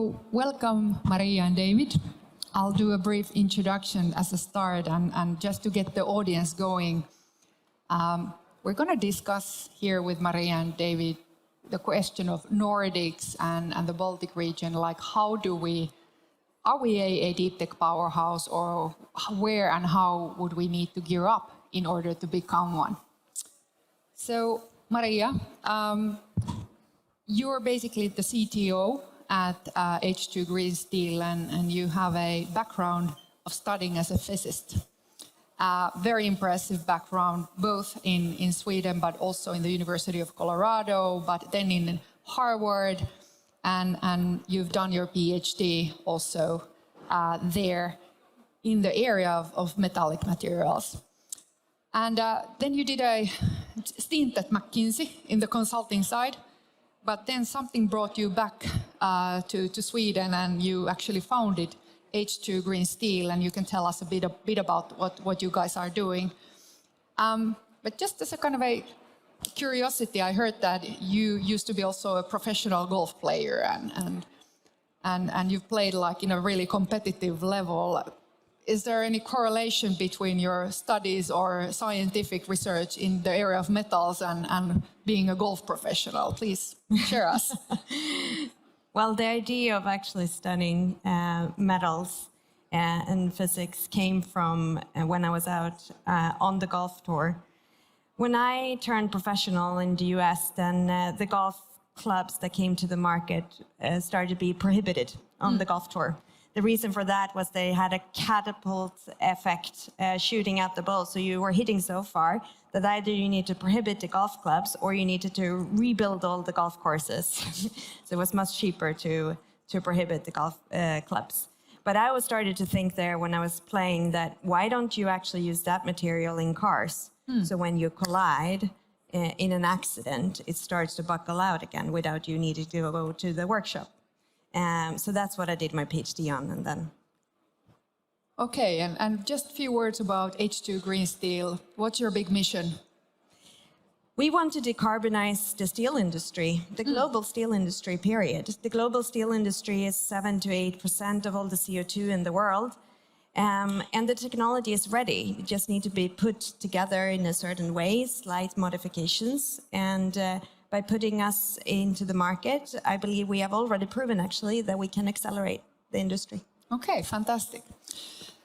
So welcome, Maria and David. I'll do a brief introduction as a start, and just to get the audience going. We're going to discuss here with Maria and David the question of Nordics and the Baltic region, like are we a deep tech powerhouse, or where and how would we need to gear up in order to become one? So Maria, you're basically the CTO at H2 Green Steel, and you have a background of studying as a physicist. Very impressive background, both in Sweden, but also in the University of Colorado, but then in Harvard, and you've done your PhD also there in the area of metallic materials. And then you did a stint at McKinsey in the consulting side, but then something brought you back to Sweden, and you actually founded H2 Green Steel, and you can tell us a bit about what you guys are doing. But just as a kind of a curiosity, I heard that you used to be also a professional golf player, and you've played like in a really competitive level. Is there any correlation between your studies or scientific research in the area of metals and being a golf professional? Please share us. Well, the idea of actually studying metals and physics came from when I was out on the golf tour. When I turned professional in the US, then the golf clubs that came to the market started to be prohibited on the golf tour. The reason for that was they had a catapult effect shooting out the ball. So you were hitting so far that either you need to prohibit the golf clubs or you needed to rebuild all the golf courses. So it was much cheaper to prohibit the golf clubs. But I was started to think there when I was playing that why don't you actually use that material in cars? So when you collide in an accident, it starts to buckle out again without you needing to go to the workshop. So that's what I did my PhD on, and then. Okay, and just a few words about H2 Green Steel. What's your big mission? We want to decarbonize the steel industry, the global steel industry, period. The global steel industry is 7 to 8% of all the CO2 in the world. And the technology is ready. You just need to be put together in a certain way, slight modifications. And by putting us into the market, I believe we have already proven, actually, that we can accelerate the industry. Okay, fantastic.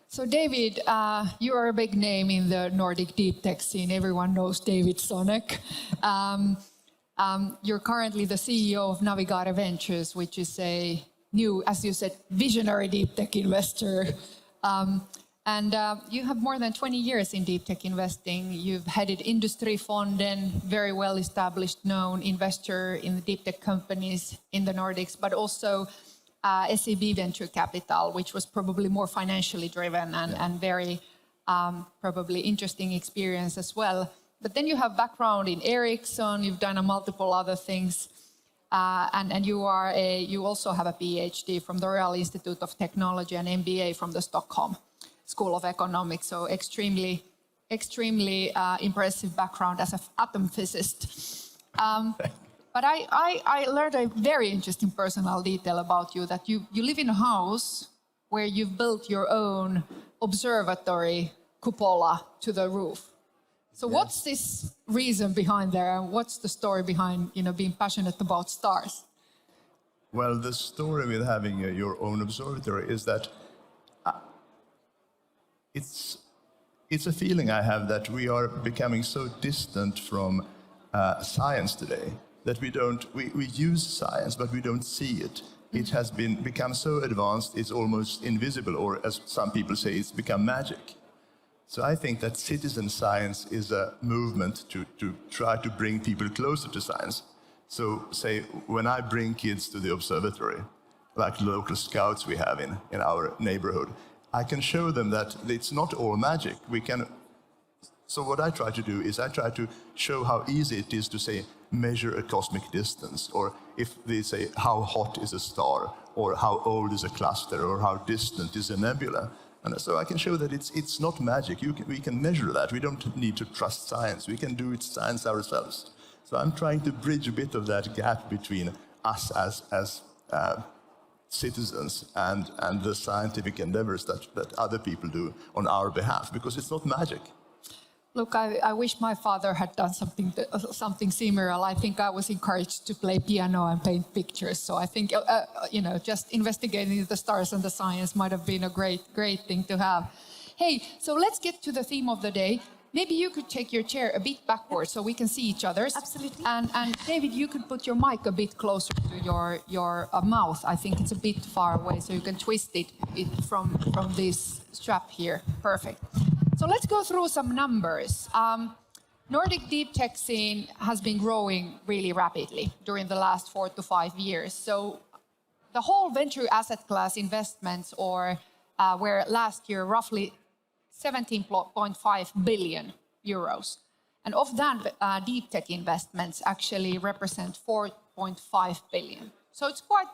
So David, you are a big name in the Nordic deep tech scene. Everyone knows David Sonnek. You're currently the CEO of Navigare Ventures, which is a new, as you said, visionary deep tech investor. And you have more than 20 years in deep tech investing. You've headed Industrifonden, very well established, known investor in the deep tech companies in the Nordics, but also SEB Venture Capital, which was probably more financially driven and very probably interesting experience as well. But then you have background in Ericsson, you've done multiple other things, and you also have a PhD from the Royal Institute of Technology and MBA from the Stockholm School of Economics. So extremely impressive background as an atom physicist. But I learned a very interesting personal detail about you, that you live in a house where you've built your own observatory cupola to the roof. So what's this reason behind there, and what's the story behind being passionate about stars? Well, the story with having your own observatory is that it's a feeling I have that we are becoming so distant from science today that we use science, but we don't see it. It has become so advanced, it's almost invisible, or as some people say, it's become magic. So I think that citizen science is a movement to try to bring people closer to science. So say, when I bring kids to the observatory, like local scouts we have in our neighborhood, I can show them that it's not all magic. So what I try to do is I try to show how easy it is to, say, measure a cosmic distance, or if they say how hot is a star, or how old is a cluster, or how distant is a nebula. And so I can show that it's not magic. We can measure that. We don't need to trust science. We can do it science ourselves. So I'm trying to bridge a bit of that gap between us as citizens and the scientific endeavors that other people do on our behalf, because it's not magic. Look, I wish my father had done something similar. I think I was encouraged to play piano and paint pictures. So I think, just investigating the stars and the science might have been a great thing to have. Hey, so let's get to the theme of the day. Maybe you could take your chair a bit backwards so we can see each other. Absolutely. And David, you could put your mic a bit closer to your mouth. I think it's a bit far away, so you can twist it from this strap here. Perfect. So let's go through some numbers. Nordic deep tech scene has been growing really rapidly during the last 4 to 5 years. So the whole venture asset class investments were last year roughly 17.5 billion euros. And of that, deep tech investments actually represent 4.5 billion. So it's quite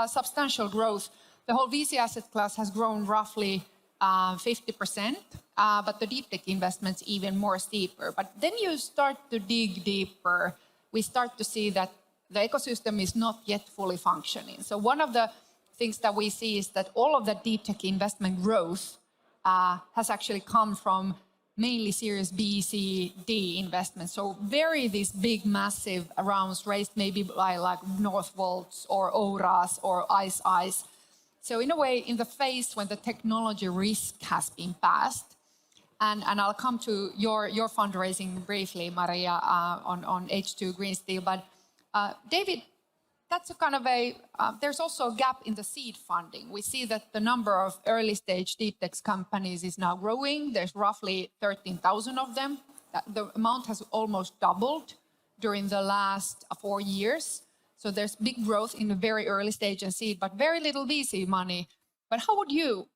substantial growth. The whole VC asset class has grown roughly 50%, but the deep tech investments even more steeper. But then you start to dig deeper, we start to see that the ecosystem is not yet fully functioning. So one of the things that we see is that all of the deep tech investment growth has actually come from mainly Series B, C, D investments. So these big, massive rounds raised maybe by like Northvolts or Oras or Ice. So in a way, in the phase when the technology risk has been passed, and I'll come to your fundraising briefly, Maria, on H2 Green Steel. But David, that's a kind of there's also a gap in the seed funding. We see that the number of early stage deep tech companies is now growing. There's roughly 13,000 of them. The amount has almost doubled during the last 4 years. So there's big growth in the very early stage and seed, but very little VC money. But how would you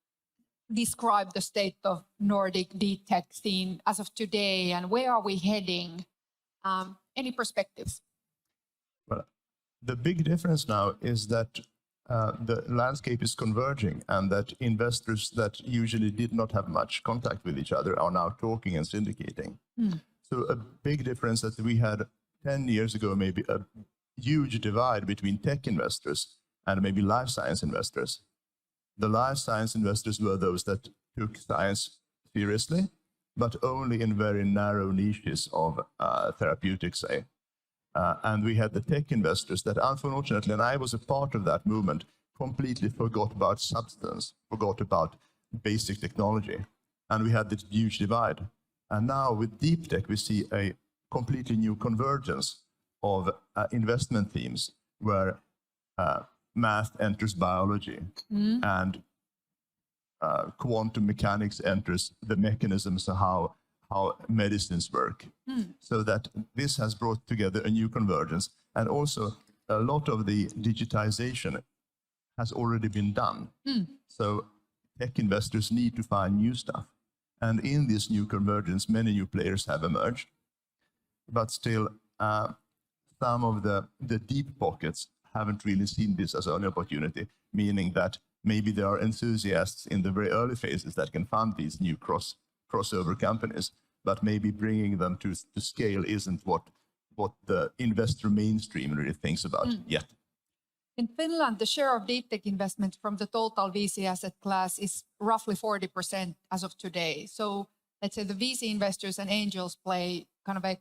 describe the state of Nordic deep tech scene as of today, and where are we heading? Any perspectives? Well, the big difference now is that the landscape is converging, and that investors that usually did not have much contact with each other are now talking and syndicating. So a big difference that we had 10 years ago, maybe a huge divide between tech investors and maybe life science investors. The life science investors were those that took science seriously, but only in very narrow niches of therapeutics, say. And we had the tech investors that, unfortunately, and I was a part of that movement, completely forgot about substance, forgot about basic technology. And we had this huge divide. And now with deep tech, we see a completely new convergence of investment themes where math enters biology and quantum mechanics enters the mechanisms of how medicines work. So that this has brought together a new convergence. And also a lot of the digitization has already been done. So tech investors need to find new stuff. And in this new convergence, many new players have emerged. But still, some of the deep pockets haven't really seen this as an opportunity, meaning that maybe there are enthusiasts in the very early phases that can fund these new crossover companies, but maybe bringing them to scale isn't what the investor mainstream really thinks about yet. In Finland, the share of deep tech investment from the total VC asset class is roughly 40% as of today. So let's say the VC investors and angels play kind of they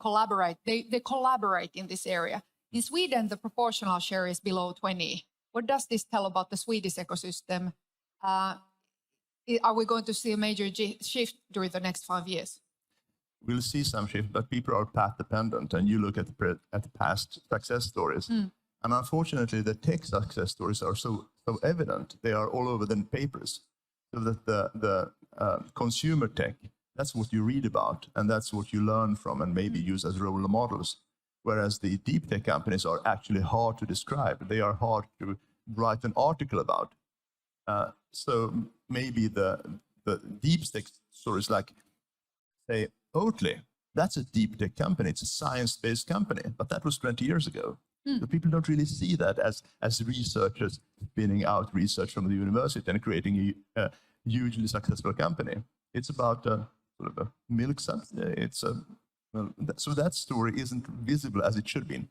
collaborate in this area. In Sweden, the proportional share is below 20. What does this tell about the Swedish ecosystem? Are we going to see a major shift during the next 5 years? We'll see some shift, but people are path dependent, and you look at the past success stories. And unfortunately, the tech success stories are so evident. They are all over the papers. So that the consumer tech, that's what you read about, and that's what you learn from and maybe use as role models. Whereas the deep tech companies are actually hard to describe. They are hard to write an article about. So maybe the deep tech stories like, say, Oatly, that's a deep tech company. It's a science-based company, but that was 20 years ago. So people don't really see that as researchers spinning out research from the university and creating a hugely successful company. It's about sort of a milk subsidy. So that story isn't visible as it should be.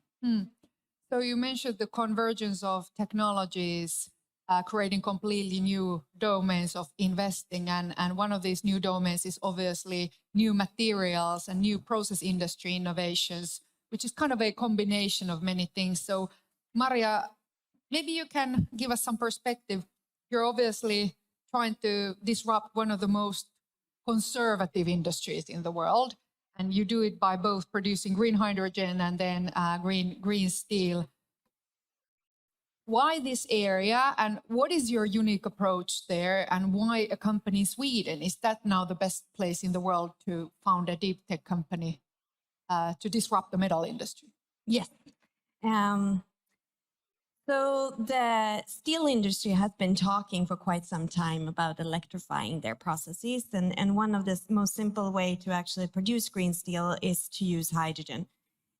So you mentioned the convergence of technologies. creating completely new domains of investing. And one of these new domains is obviously new materials and new process industry innovations, which is kind of a combination of many things. So Maria, maybe you can give us some perspective. You're obviously trying to disrupt one of the most conservative industries in the world, and you do it by both producing green hydrogen and then green steel. Why this area, and what is your unique approach there, and why a company in Sweden? Is that now the best place in the world to found a deep tech company to disrupt the metal industry? Yes. So the steel industry has been talking for quite some time about electrifying their processes. And one of the most simple way to actually produce green steel is to use hydrogen.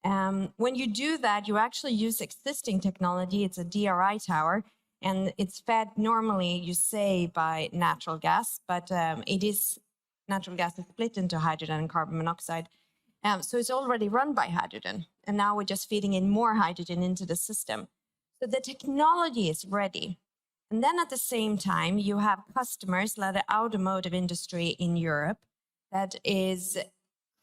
When you do that, you actually use existing technology. It's a DRI tower, and it's fed normally, you say, by natural gas, but natural gas is split into hydrogen and carbon monoxide. So it's already run by hydrogen, and now we're just feeding in more hydrogen into the system. So the technology is ready. And then at the same time, you have customers like the automotive industry in Europe that is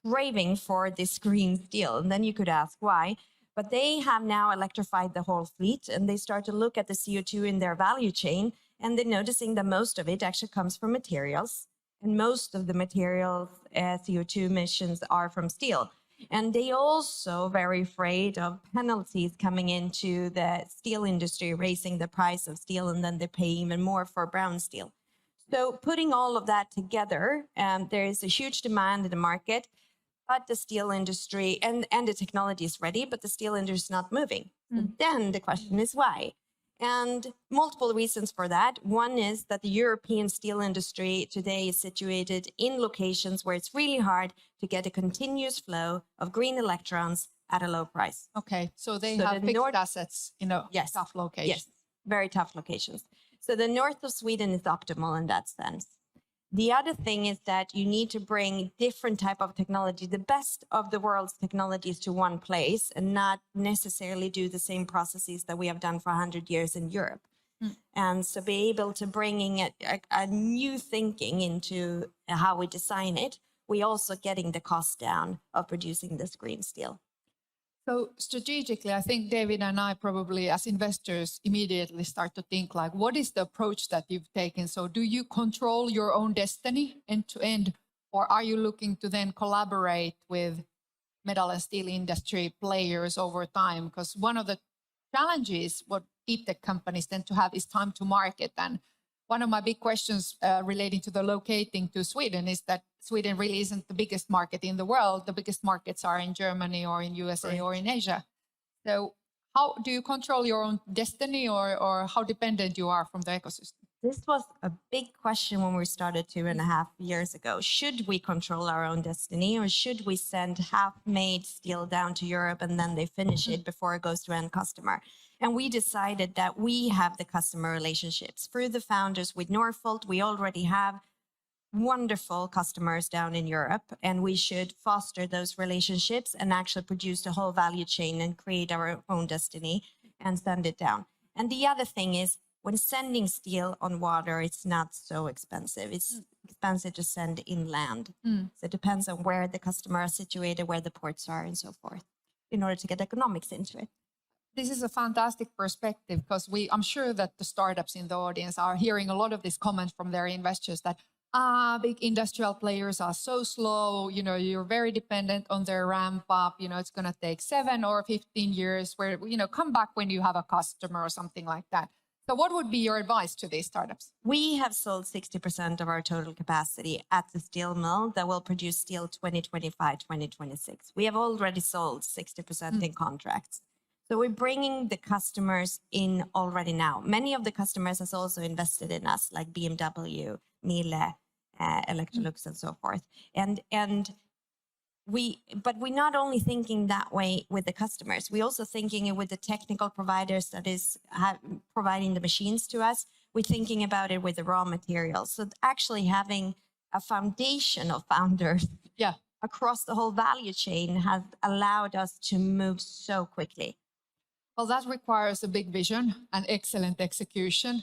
craving for this green steel. And then you could ask why. But they have now electrified the whole fleet, and they start to look at the CO2 in their value chain, and they're noticing that most of it actually comes from materials. And most of the materials CO2 emissions are from steel. And they also very afraid of penalties coming into the steel industry, raising the price of steel, and then they pay even more for brown steel. So putting all of that together, there is a huge demand in the market, but the steel industry and the technology is ready, but the steel industry is not moving. So then the question is why? And multiple reasons for that. One is that the European steel industry today is situated in locations where it's really hard to get a continuous flow of green electrons at a low price. Okay, so they have fixed assets in a tough location. Yes, very tough locations. So the north of Sweden is optimal in that sense. The other thing is that you need to bring different type of technology, the best of the world's technologies, to one place and not necessarily do the same processes that we have done for 100 years in Europe. And so be able to bringing a new thinking into how we design it. We also getting the cost down of producing this green steel. So strategically, I think David and I probably as investors immediately start to think like, what is the approach that you've taken? So do you control your own destiny end to end, or are you looking to then collaborate with metal and steel industry players over time? Because one of the challenges what deep tech companies tend to have is time to market. And one of my big questions relating to the locating to Sweden is that Sweden really isn't the biggest market in the world. The biggest markets are in Germany or in USA or in Asia. So how do you control your own destiny, or how dependent you are from the ecosystem? This was a big question when we started 2.5 years ago. Should we control our own destiny, or should we send half-made steel down to Europe and then they finish it before it goes to end customer? And we decided that we have the customer relationships. Through the founders with Norfolk, we already have wonderful customers down in Europe, and we should foster those relationships and actually produce the whole value chain and create our own destiny and send it down. And the other thing is, when sending steel on water, it's not so expensive. It's expensive to send inland. So it depends on where the customer is situated, where the ports are, and so forth, in order to get economics into it. This is a fantastic perspective, because I'm sure that the startups in the audience are hearing a lot of these comments from their investors that big industrial players are so slow, you're very dependent on their ramp up, it's going to take 7 or 15 years, where, come back when you have a customer or something like that. So what would be your advice to these startups? We have sold 60% of our total capacity at the steel mill that will produce steel 2025, 2026. We have already sold 60% in contracts. So we're bringing the customers in already now. Many of the customers has also invested in us, like BMW, Miele, Electrolux, and so forth. But we're not only thinking that way with the customers, we're also thinking with the technical providers that is providing the machines to us. We're thinking about it with the raw materials. So actually having a foundation of founders across the whole value chain has allowed us to move so quickly. Well, that requires a big vision and excellent execution.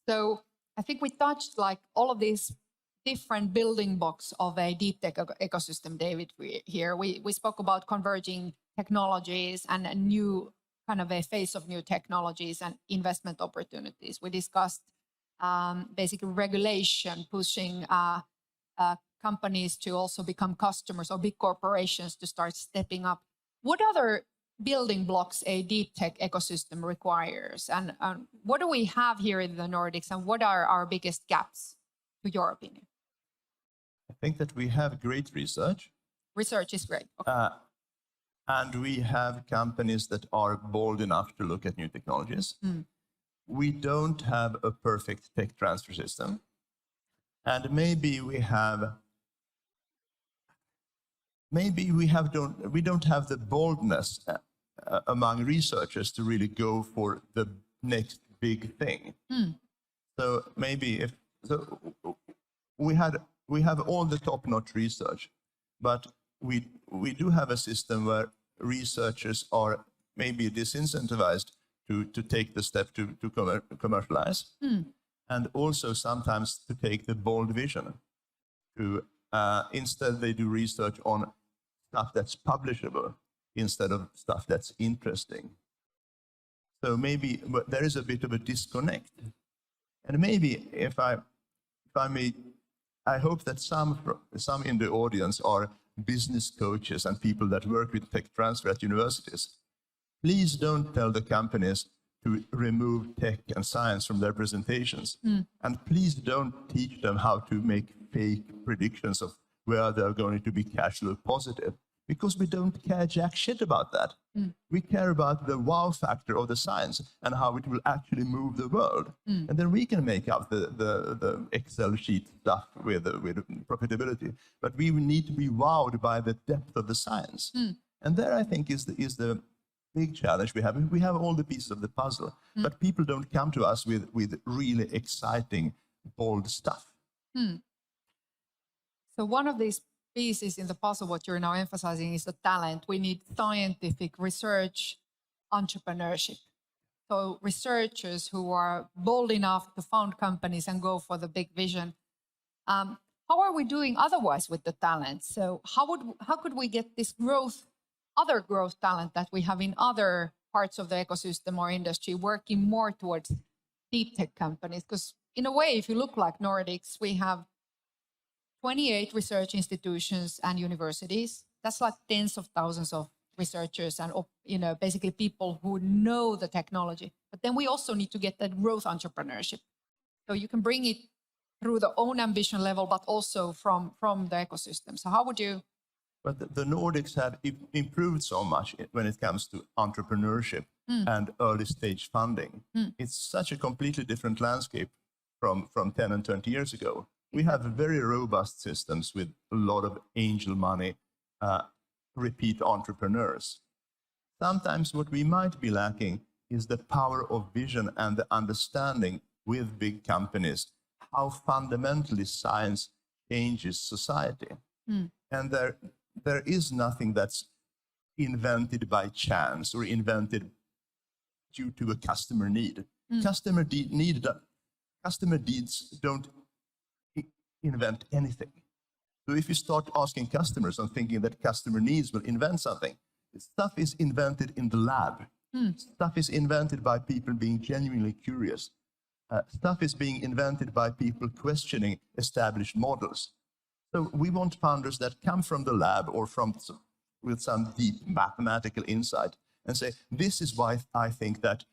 So I think we touched like all of these different building blocks of a deep tech ecosystem, David, here. We spoke about converging technologies and a new kind of a phase of new technologies and investment opportunities. We discussed basically regulation, pushing companies to also become customers or big corporations to start stepping up. What other building blocks a deep tech ecosystem requires? And what do we have here in the Nordics, and what are our biggest gaps, to your opinion? I think that we have great research. Research is great. Okay. And we have companies that are bold enough to look at new technologies. We don't have a perfect tech transfer system. And maybe we don't have the boldness among researchers to really go for the next big thing. So maybe we have all the top-notch research, but we do have a system where researchers are maybe disincentivized to take the step to commercialize, and also sometimes to take the bold vision. Instead, they do research on stuff that's publishable instead of stuff that's interesting. So maybe there is a bit of a disconnect. And maybe if I may, I hope that some in the audience are business coaches and people that work with tech transfer at universities. Please don't tell the companies to remove tech and science from their presentations. And please don't teach them how to make fake predictions of where they're going to be cash flow positive, because we don't care jack shit about that. We care about the wow factor of the science and how it will actually move the world. And then we can make up the Excel sheet stuff with profitability. But we need to be wowed by the depth of the science. And there, I think, is the big challenge we have. We have all the pieces of the puzzle, but people don't come to us with really exciting, bold stuff. So one of these pieces in the puzzle, what you're now emphasizing, is the talent. We need scientific research, entrepreneurship. So researchers who are bold enough to found companies and go for the big vision. How are we doing otherwise with the talent? So how could we get this other growth talent that we have in other parts of the ecosystem or industry working more towards deep tech companies? Because in a way, if you look like Nordics, we have 28 research institutions and universities. That's like tens of thousands of researchers and basically people who know the technology. But then we also need to get that growth entrepreneurship. So you can bring it through the own ambition level, but also from the ecosystem. So how would you? But the Nordics have improved so much when it comes to entrepreneurship and early stage funding. It's such a completely different landscape from 10 and 20 years ago. We have very robust systems with a lot of angel money, repeat entrepreneurs. Sometimes what we might be lacking is the power of vision and the understanding with big companies, how fundamentally science changes society. And there is nothing that's invented by chance or invented due to a customer need. Customer needs don't invent anything. So if you start asking customers and thinking that customer needs will invent something, stuff is invented in the lab. Stuff is invented by people being genuinely curious. Stuff is being invented by people questioning established models. So we want founders that come from the lab or with some deep mathematical insight and say, this is why I think that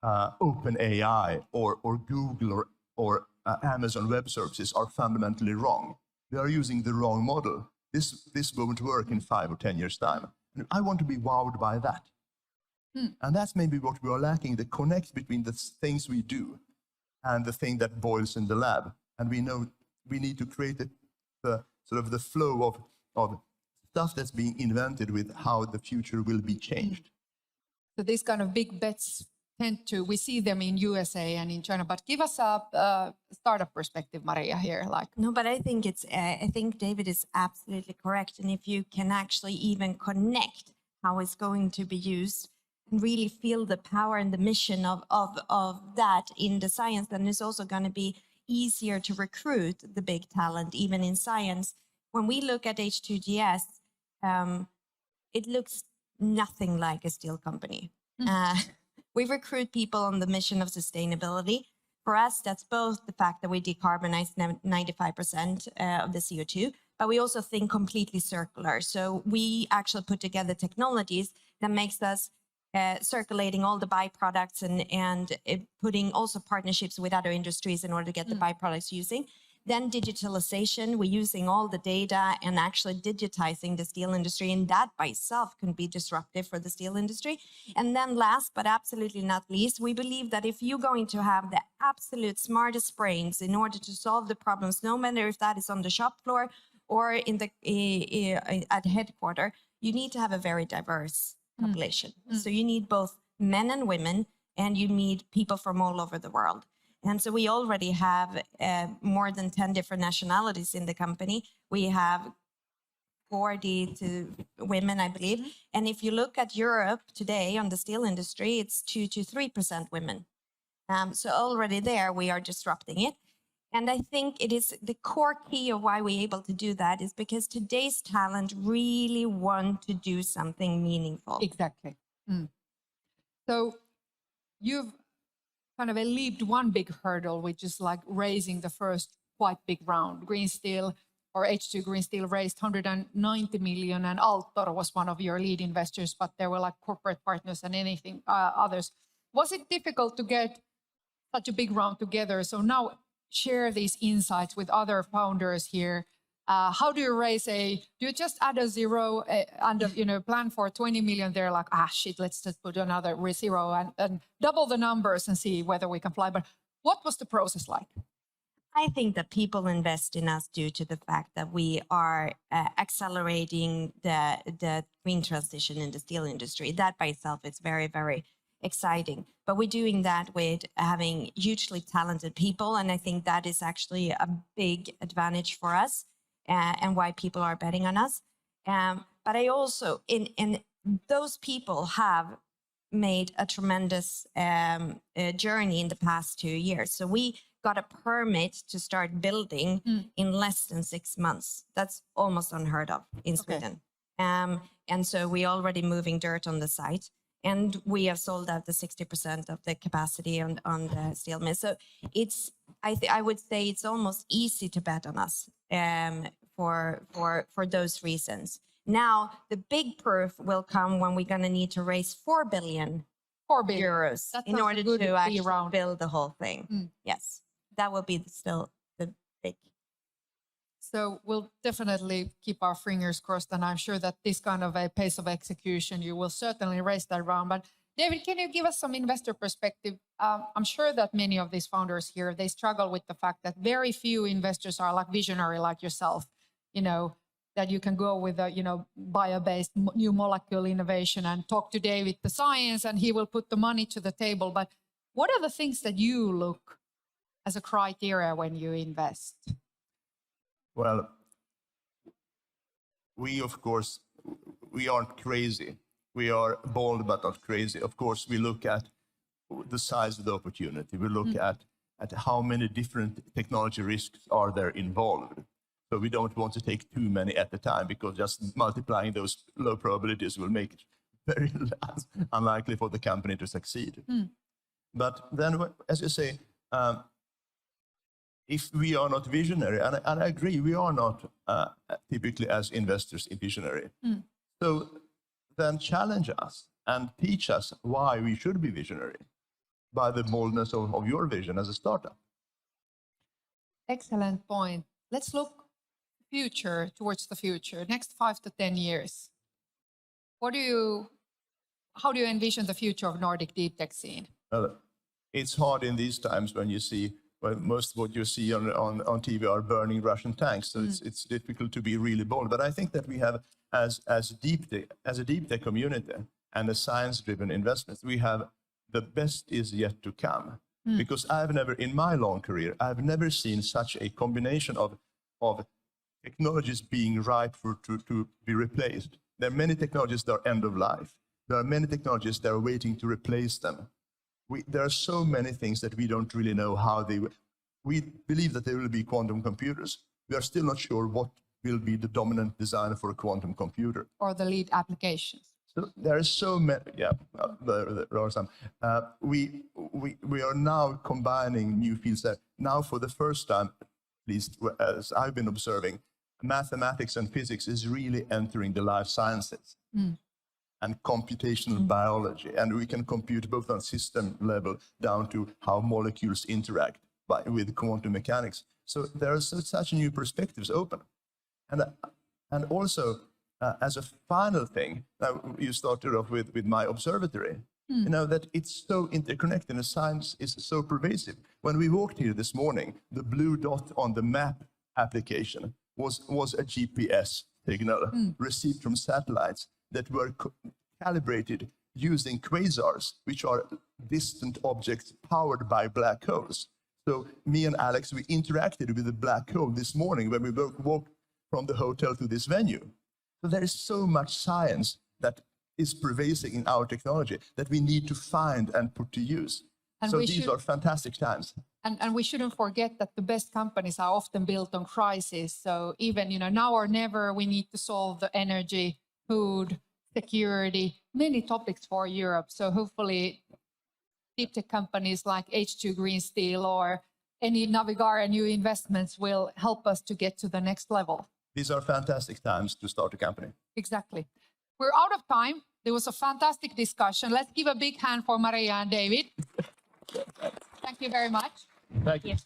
OpenAI or Google or Amazon Web Services are fundamentally wrong. They are using the wrong model. This won't work in 5 or 10 years' time. And I want to be wowed by that. And that's maybe what we are lacking, the connect between the things we do and the thing that boils in the lab. And we know we need to create the sort of the flow of stuff that's being invented with how the future will be changed. So these kind of big bets we see them in USA and in China, but give us a startup perspective, Maria, here. No, but I think I think David is absolutely correct. And if you can actually even connect how it's going to be used, and really feel the power and the mission of that in the science, then it's also going to be easier to recruit the big talent, even in science. When we look at H2GS, it looks nothing like a steel company. We recruit people on the mission of sustainability. For us, that's both the fact that we decarbonize 95% of the CO2, but we also think completely circular. So we actually put together technologies that makes us circulating all the byproducts and putting also partnerships with other industries in order to get the byproducts using. Then digitalization, we're using all the data and actually digitizing the steel industry, and that by itself can be disruptive for the steel industry. And then last, but absolutely not least, we believe that if you're going to have the absolute smartest brains in order to solve the problems, no matter if that is on the shop floor or in the at headquarters, you need to have a very diverse population. So you need both men and women, and you need people from all over the world. And so we already have more than 10 different nationalities in the company. We have 40 to women, I believe. And if you look at Europe today on the steel industry, it's 2 to 3% women. So already there, we are disrupting it. And I think it is the core key of why we're able to do that is because today's talent really want to do something meaningful. Exactly. So you've kind of leaped one big hurdle, which is like raising the first quite big round. Green Steel or H2 Green Steel raised 190 million, and Altor was one of your lead investors, but there were like corporate partners and anything others. Was it difficult to get such a big round together? So now share these insights with other founders here. How do you raise do you just add a zero and plan for 20 million? They're like, shit, let's just put another zero and double the numbers and see whether we can fly. But what was the process like? I think that people invest in us due to the fact that we are accelerating the green transition in the steel industry. That by itself is very, very exciting. But we're doing that with having hugely talented people. And I think that is actually a big advantage for us. And why people are betting on us. But I also, in those people have made a tremendous journey in the past 2 years. So we got a permit to start building in less than 6 months. That's almost unheard of in Sweden. And so we're already moving dirt on the site. And we have sold out the 60% of the capacity on the steel mill. So it's, I would say it's almost easy to bet on us for those reasons. Now, the big proof will come when we're going to need to raise 4 billion euros in order to actually build the whole thing. Yes, that will be still the big. So we'll definitely keep our fingers crossed, and I'm sure that this kind of a pace of execution, you will certainly raise that round. But David, can you give us some investor perspective? I'm sure that many of these founders here, they struggle with the fact that very few investors are like visionary like yourself, that you can go with a, bio-based new molecule innovation and talk to David, the science, and he will put the money to the table. But what are the things that you look as a criteria when you invest? Well, we, of course, we aren't crazy. We are bold, but not crazy. Of course, we look at the size of the opportunity. We look at how many different technology risks are there involved. So we don't want to take too many at a time, because just multiplying those low probabilities will make it very unlikely for the company to succeed. But then, as you say, if we are not visionary, and I agree, we are not typically as investors visionary. So then challenge us and teach us why we should be visionary by the boldness of your vision as a startup. Excellent point. Let's look towards the future, next 5 to 10 years. How do you envision the future of Nordic deep tech scene? Well, it's hard in these times when you see, well, most of what you see on TV are burning Russian tanks. So it's difficult to be really bold. But I think that we have, as a deep tech community and a science-driven investment, we have the best is yet to come. Because in my long career, I've never seen such a combination of technologies being ripe to be replaced. There are many technologies that are end of life. There are many technologies that are waiting to replace them. There are so many things that we don't really know how they will. We believe that there will be quantum computers. We are still not sure what will be the dominant design for a quantum computer. Or the lead applications. So there are so many, there are some. We are now combining new fields that now for the first time, at least as I've been observing, mathematics and physics is really entering the life sciences and computational biology. And we can compute both on system level down to how molecules interact with quantum mechanics. So there are such new perspectives open. And also, as a final thing, you started off with my observatory, you know, that it's so interconnected and science is so pervasive. When we walked here this morning, the blue dot on the map application was a GPS signal received from satellites that were calibrated using quasars, which are distant objects powered by black holes. So me and Alex, we interacted with the black hole this morning when we walked from the hotel to this venue. So there is so much science that is pervasive in our technology that we need to find and put to use. And so these are fantastic times. And we shouldn't forget that the best companies are often built on crisis. So even, you know, now or never, we need to solve the energy, food, security, many topics for Europe. So hopefully deep tech companies like H2 Green Steel or any Navigare new investments will help us to get to the next level. These are fantastic times to start a company. Exactly. We're out of time. There was a fantastic discussion. Let's give a big hand for Maria and David. Thank you very much. Thank you.